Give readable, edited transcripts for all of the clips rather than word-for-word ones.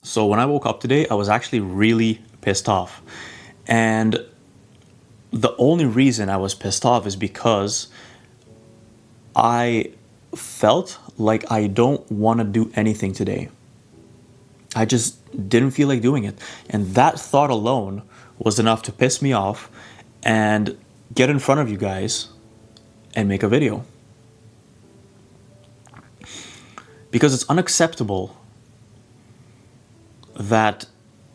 So when I woke up today, I was actually really pissed off. And the only reason I was pissed off is because I felt like I don't want to do anything today. I just didn't feel like doing it. And that thought alone was enough to piss me off and get in front of you guys and make a video. Because it's unacceptable that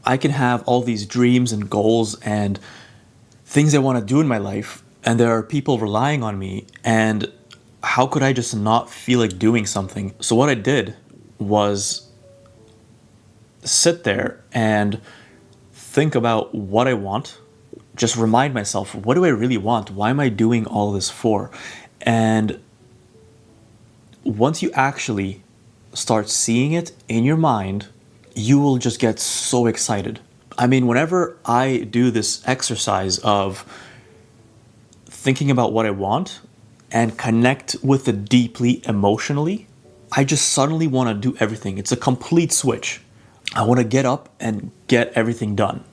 I can have all these dreams and goals and things I want to do in my life, and there are people relying on me, and how could I just not feel like doing something? So what I did was sit there and think about what I want. Just remind myself, what do I really want? Why am I doing all this for? And once you actually start seeing it in your mind, you will just get so excited. I mean, whenever I do this exercise of thinking about what I want and connect with it deeply emotionally, I just suddenly want to do everything. It's a complete switch. I want to get up and get everything done.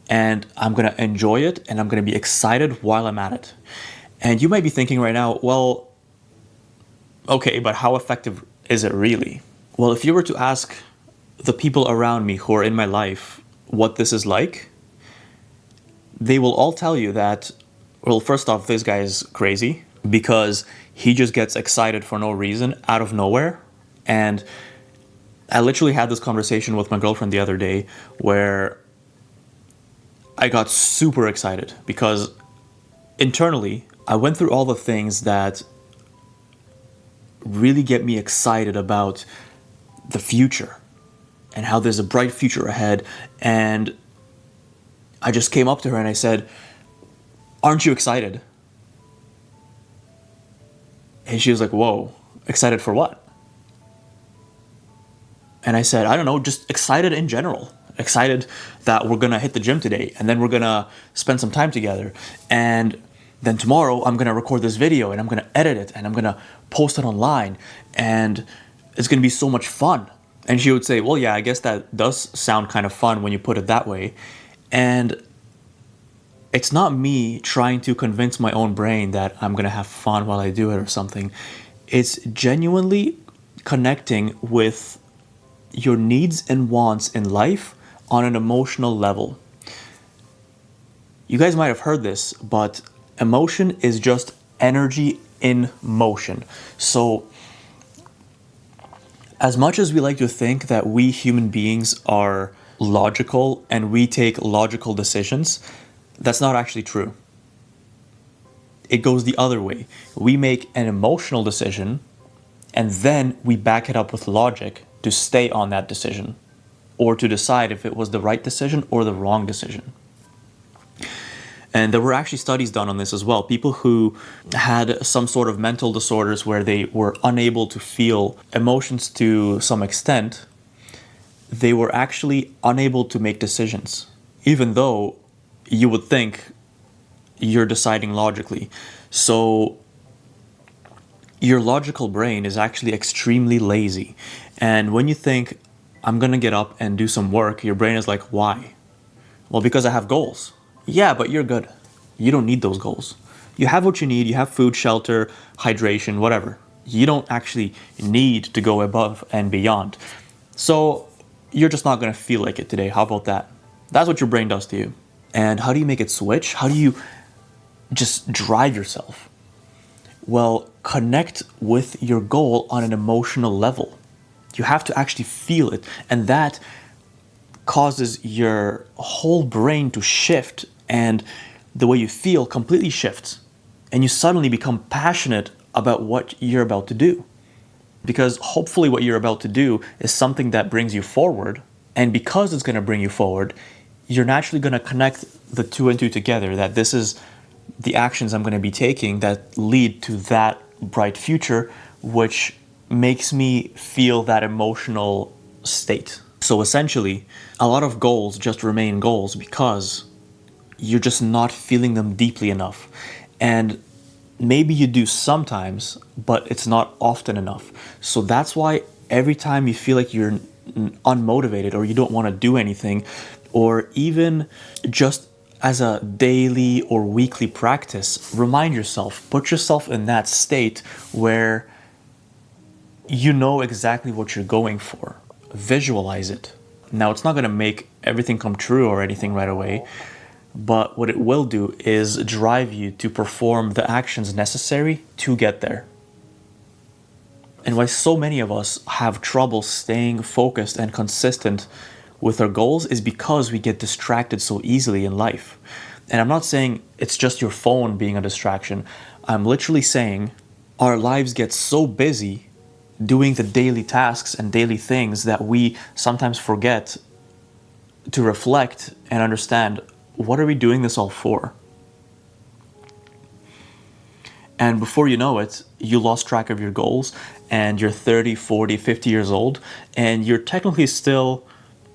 And I'm going to enjoy it, and I'm going to be excited while I'm at it. And you might be thinking right now, well, okay, but how effective is it really? Well, if you were to ask the people around me who are in my life what this is like, they will all tell you that, well, first off, this guy is crazy because he just gets excited for no reason out of nowhere. And I literally had this conversation with my girlfriend the other day where I got super excited because internally I went through all the things that really get me excited about the future and how there's a bright future ahead. And I just came up to her and I said, "Aren't you excited?" And she was like, "Whoa, excited for what?" And I said, "I don't know, just excited in general. Excited that we're gonna hit the gym today, and then we're gonna spend some time together. And then tomorrow I'm gonna record this video and I'm gonna edit it and I'm gonna post it online, and it's gonna be so much fun." And she would say, "Well, yeah, I guess that does sound kind of fun when you put it that way." And it's not me trying to convince my own brain that I'm gonna have fun while I do it or something. It's genuinely connecting with your needs and wants in life on an emotional level. You guys might have heard this, but emotion is just energy in motion. So as much as we like to think that we human beings are logical and we take logical decisions, that's not actually true. It goes the other way. We make an emotional decision and then we back it up with logic to stay on that decision or to decide if it was the right decision or the wrong decision. And there were actually studies done on this as well. People who had some sort of mental disorders where they were unable to feel emotions to some extent, they were actually unable to make decisions, even though you would think you're deciding logically. So your logical brain is actually extremely lazy. And when you think, "I'm gonna get up and do some work," your brain is like, "Why?" "Well, because I have goals." "Yeah, but you're good. You don't need those goals. You have what you need. You have food, shelter, hydration, whatever. You don't actually need to go above and beyond. So you're just not going to feel like it today. How about that?" That's what your brain does to you. And how do you make it switch? How do you just drive yourself? Well, connect with your goal on an emotional level. You have to actually feel it. And that causes your whole brain to shift, and the way you feel completely shifts. And you suddenly become passionate about what you're about to do. Because hopefully what you're about to do is something that brings you forward. And because it's going to bring you forward, you're naturally going to connect the two and two together, that this is the actions I'm going to be taking that lead to that bright future, which makes me feel that emotional state. So essentially, a lot of goals just remain goals because you're just not feeling them deeply enough. And maybe you do sometimes, but it's not often enough. So that's why every time you feel like you're unmotivated or you don't want to do anything, or even just as a daily or weekly practice, remind yourself, put yourself in that state where you know exactly what you're going for. Visualize it. Now, it's not going to make everything come true or anything right away, but what it will do is drive you to perform the actions necessary to get there. And why so many of us have trouble staying focused and consistent with our goals is because we get distracted so easily in life. And I'm not saying it's just your phone being a distraction. I'm literally saying our lives get so busy doing the daily tasks and daily things that we sometimes forget to reflect and understand, what are we doing this all for? And before you know it, you lost track of your goals and you're 30, 40, 50 years old and you're technically still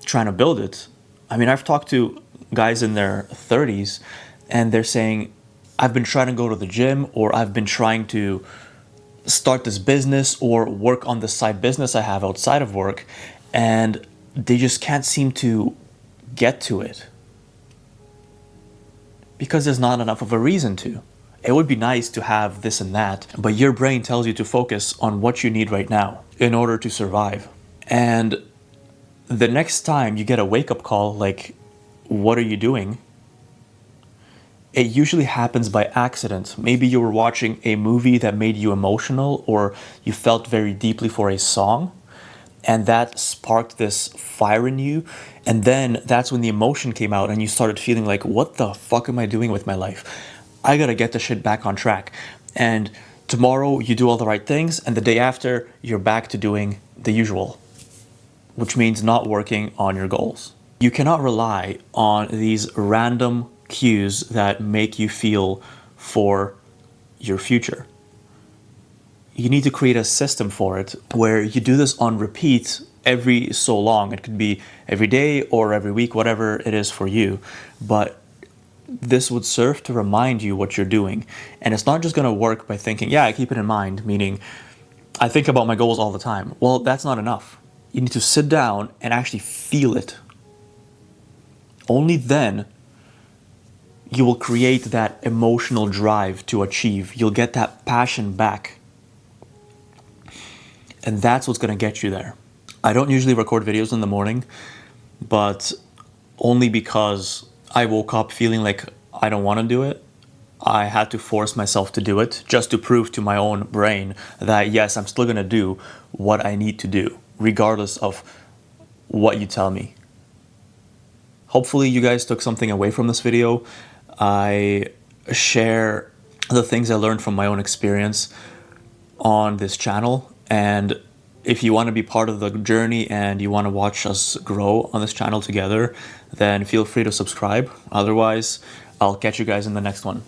trying to build it. I mean, I've talked to guys in their 30s and they're saying, I've been trying to go to the gym, or I've been trying to start this business or work on the side business I have outside of work, and they just can't seem to get to it because there's not enough of a reason to. It would be nice to have this and that, but your brain tells you to focus on what you need right now in order to survive. And the next time you get a wake-up call like, what are you doing? It usually happens by accident. Maybe you were watching a movie that made you emotional, or you felt very deeply for a song, and that sparked this fire in you. And then that's when the emotion came out and you started feeling like, what the fuck am I doing with my life? I gotta get the shit back on track. And tomorrow you do all the right things, and the day after you're back to doing the usual, which means not working on your goals. You cannot rely on these random cues that make you feel for your future. You need to create a system for it where you do this on repeat every so long. It could be every day or every week, whatever it is for you. But this would serve to remind you what you're doing. And it's not just going to work by thinking, yeah, I keep it in mind, meaning I think about my goals all the time. Well, that's not enough. You need to sit down and actually feel it. Only then you will create that emotional drive to achieve. You'll get that passion back. And that's what's going to get you there. I don't usually record videos in the morning, but only because I woke up feeling like I don't want to do it. I had to force myself to do it just to prove to my own brain that yes, I'm still going to do what I need to do, regardless of what you tell me. Hopefully you guys took something away from this video. I share the things I learned from my own experience on this channel. And if you want to be part of the journey and you want to watch us grow on this channel together, then feel free to subscribe. Otherwise, I'll catch you guys in the next one.